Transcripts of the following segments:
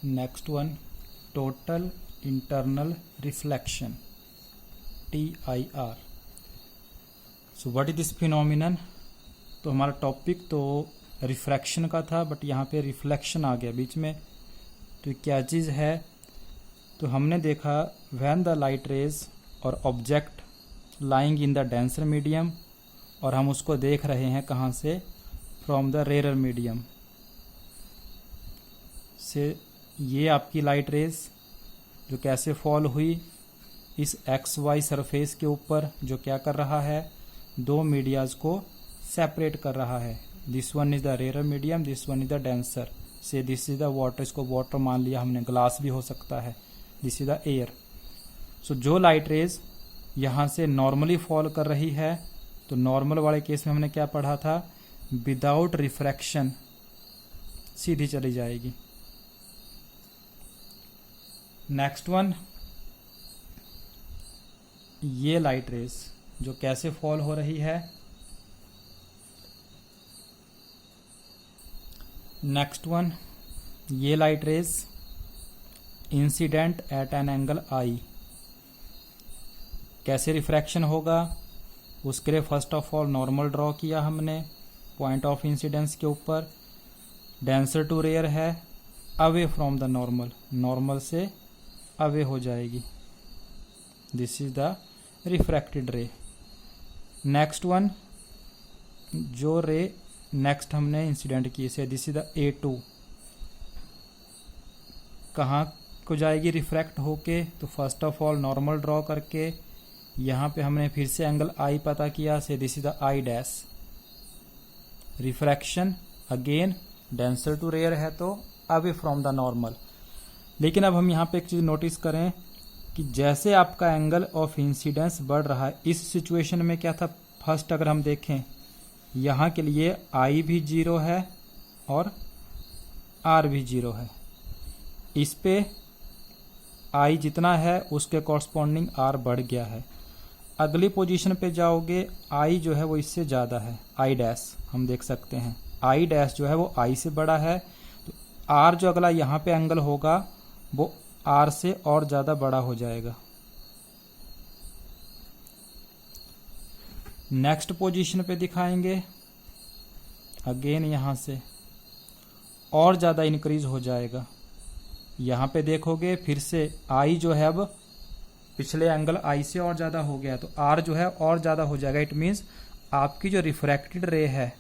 Next one, total internal reflection, TIR। So what is this phenomenon? तो हमारा topic तो refraction का था, बट यहाँ पे रिफ्लेक्शन आ गया बीच में। तो ये क्या चीज़ है? तो हमने देखा व्हेन द लाइट रेज और object lying in the denser medium, और हम उसको देख रहे हैं कहाँ से? फ्रॉम द रेयर मीडियम से। ये आपकी लाइट रेज जो कैसे फॉल हुई इस XY सरफेस के ऊपर, जो क्या कर रहा है? दो मीडियाज को सेपरेट कर रहा है। This one is the rare medium, this one is the denser. Say this is the water, इसको वाटर मान लिया हमने, ग्लास भी हो सकता है। This is the air. So जो लाइट रेज यहाँ से नॉर्मली फॉल कर रही है, तो नॉर्मल वाले केस में हमने क्या पढ़ा था? विदाउट रिफ्रैक्शन सीधी चली जाएगी। नेक्स्ट वन, ये लाइट रेज जो कैसे फॉल हो रही है? नेक्स्ट वन, ये light rays incident at an angle I। कैसे रिफ्रैक्शन होगा? उसके लिए first of all normal draw किया हमने पॉइंट ऑफ इंसिडेंस के ऊपर। डेंसर टू रेयर है, away from the normal, normal से अवे हो जाएगी। दिस इज द रिफ्रैक्टेड रे। नेक्स्ट वन, जो रे नेक्स्ट हमने इंसिडेंट की से, दिस इज द A2। कहाँ को जाएगी रिफ्रैक्ट होके? तो first of all normal draw करके यहाँ पे हमने फिर से एंगल I पता किया से, this is the I'। Refraction again denser to rare है तो अवे फ्रॉम द नॉर्मल। लेकिन अब हम यहाँ पे एक चीज नोटिस करें कि जैसे आपका एंगल ऑफ इंसिडेंस बढ़ रहा है, इस सिचुएशन में क्या था? फर्स्ट अगर हम देखें यहाँ के लिए I भी 0 है और R भी 0 है। इस पे I जितना है उसके कॉरस्पॉन्डिंग R बढ़ गया है। अगली पोजीशन पे जाओगे, I जो है वो इससे ज़्यादा है, I'। हम देख सकते हैं I' जो है वो I से बड़ा है, तो R जो अगला यहाँ पे एंगल होगा वो R से और ज़्यादा बड़ा हो जाएगा। नेक्स्ट पोजीशन पे दिखाएंगे, अगेन यहाँ से और ज़्यादा इंक्रीज हो जाएगा। यहाँ पे देखोगे फिर से I जो है अब पिछले एंगल I से और ज़्यादा हो गया, तो R जो है और ज़्यादा हो जाएगा। इट मीन्स आपकी जो रिफ्रैक्टेड रे है,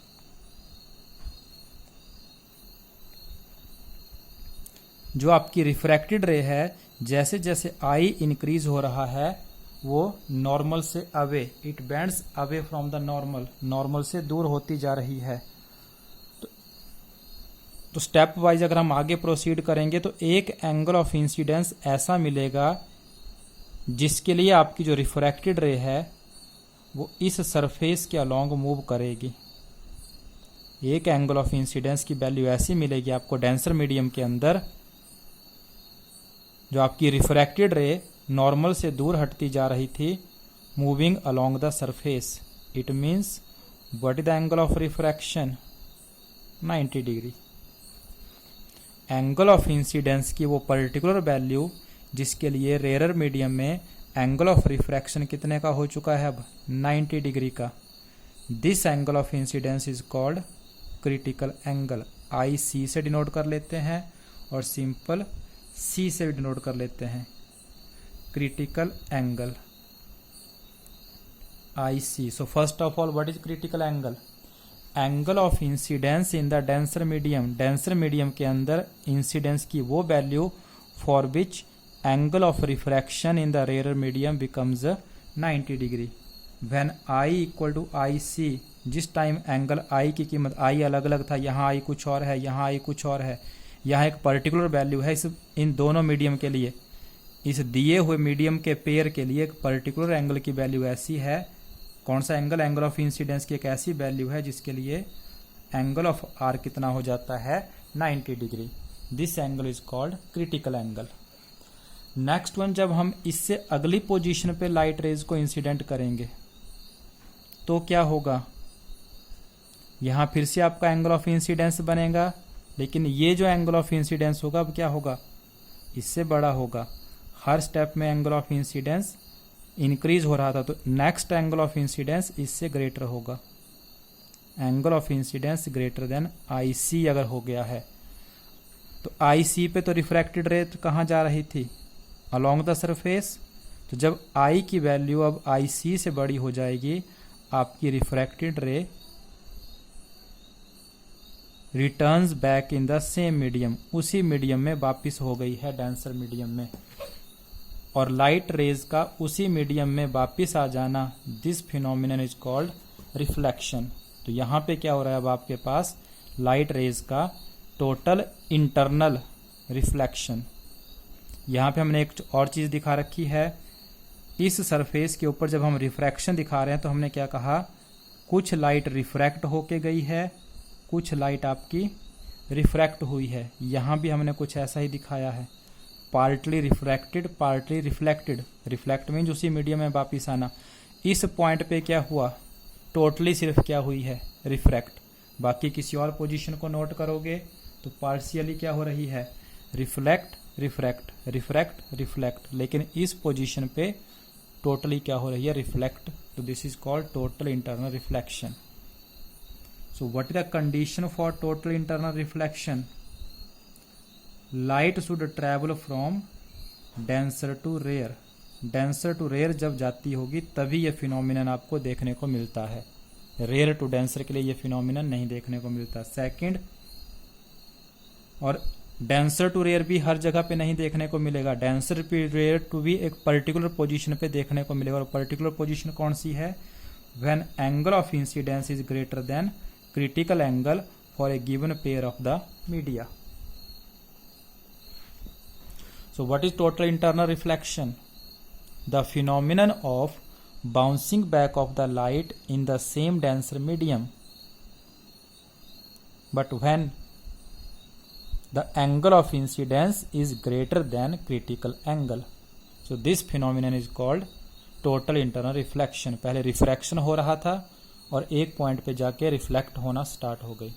जो आपकी रिफ्रैक्टेड रे है, जैसे जैसे I इंक्रीज हो रहा है वो नॉर्मल से away, it bends away from the normal, normal से दूर होती जा रही है। तो स्टेप वाइज अगर हम आगे प्रोसीड करेंगे तो एक एंगल ऑफ इंसिडेंस ऐसा मिलेगा जिसके लिए आपकी जो रिफ्रैक्टेड रे है वो इस सरफेस के अलोंग मूव करेगी। एक एंगल ऑफ इंसिडेंस की वैल्यू ऐसी मिलेगी आपको डेंसर मीडियम के अंदर, जो आपकी रिफ्रैक्टेड रे नॉर्मल से दूर हटती जा रही थी, moving along the surface. It means what is the angle of refraction? 90 degree. Angle of incidence की वो पर्टिकुलर वैल्यू जिसके लिए रेयर मीडियम में एंगल ऑफ रिफ्रैक्शन कितने का हो चुका है? अब 90 डिग्री का। This angle of incidence is called critical angle. IC से डिनोट कर लेते हैं और सिंपल C से भी डिनोट कर लेते हैं। Critical angle IC। So first of all what is critical angle? Angle of incidence in the denser medium, denser medium के अंदर इंसिडेंस की वो value for which angle of refraction in the rare medium becomes 90 degree. When I equal to IC, जिस time angle I की कीमत, I अलग अलग था, यहाँ I कुछ और है, यहाँ I कुछ और है, यहाँ एक पर्टिकुलर वैल्यू है इस इन दोनों मीडियम के लिए, इस दिए हुए मीडियम के पेयर के लिए एक पर्टिकुलर एंगल की वैल्यू ऐसी है। कौन सा एंगल? एंगल ऑफ इंसिडेंस की एक ऐसी वैल्यू है जिसके लिए एंगल ऑफ R कितना हो जाता है? 90 degree. This angle is called critical angle. Next one, जब हम इससे अगली पोजीशन पे लाइट रेज को इंसिडेंट करेंगे तो क्या होगा? यहाँ फिर से आपका एंगल ऑफ इंसिडेंस बनेगा, लेकिन ये जो एंगल ऑफ इंसिडेंस होगा अब क्या होगा? इससे बड़ा होगा। हर स्टेप में एंगल ऑफ इंसिडेंस इंक्रीज हो रहा था, तो नेक्स्ट एंगल ऑफ इंसिडेंस इससे ग्रेटर होगा। Angle of incidence greater than I C अगर हो गया है, तो आई सी पे तो रिफ्रैक्टेड रे कहाँ जा रही थी, अलोंग द सरफेस। तो जब आई की वैल्यू अब आई सी से बड़ी हो जाएगी, आपकी रिफ्रैक्टेड रे returns back in the same medium, उसी मीडियम में वापिस हो गई है, डेंसर मीडियम में। और लाइट रेज का उसी मीडियम में वापिस आ जाना, this phenomenon is called reflection. तो यहाँ पे क्या हो रहा है, अब आपके पास लाइट रेज का टोटल इंटरनल रिफ्लेक्शन। यहाँ पे हमने एक और चीज दिखा रखी है, इस सरफेस के ऊपर जब हम रिफ्रैक्शन दिखा रहे हैं तो हमने क्या कहा, कुछ लाइट रिफ्रैक्ट होके गई है, कुछ लाइट आपकी रिफ्रैक्ट हुई है। यहाँ भी हमने कुछ ऐसा ही दिखाया है, partly refracted partly reflected. Reflect means उसी मीडियम में वापिस आना। इस पॉइंट पे क्या हुआ, टोटली सिर्फ क्या हुई है, रिफ्रैक्ट। बाकी किसी और पोजीशन को नोट करोगे तो पार्शियली क्या हो रही है, रिफ्लेक्ट रिफ्रैक्ट रिफ्रैक्ट रिफ्लेक्ट, लेकिन इस पोजीशन पे टोटली क्या हो रही है, रिफ्लेक्ट। तो this is called total internal reflection. So what is the condition for total internal reflection? Light should travel from denser to rare. Denser to rare जब जाती होगी तभी ये फिनोमिनन आपको देखने को मिलता है। रेयर टू डेंसर के लिए ये फिनोमिनन नहीं देखने को मिलता। सेकंड, और डेंसर टू रेयर भी हर जगह पे नहीं देखने को मिलेगा। डेंसर टू रेयर टू भी एक पर्टिकुलर पोजीशन पे देखने को मिलेगा। और पर्टिकुलर पोजीशन कौन सी है, when angle of incidence is greater than critical angle for a given pair of the media. So what is total internal reflection? The phenomenon of bouncing back of the light in the same denser medium, but when the angle of incidence is greater than critical angle. So this phenomenon is called total internal reflection. पहले refraction हो रहा था और एक point पे जाके reflect होना start हो गई।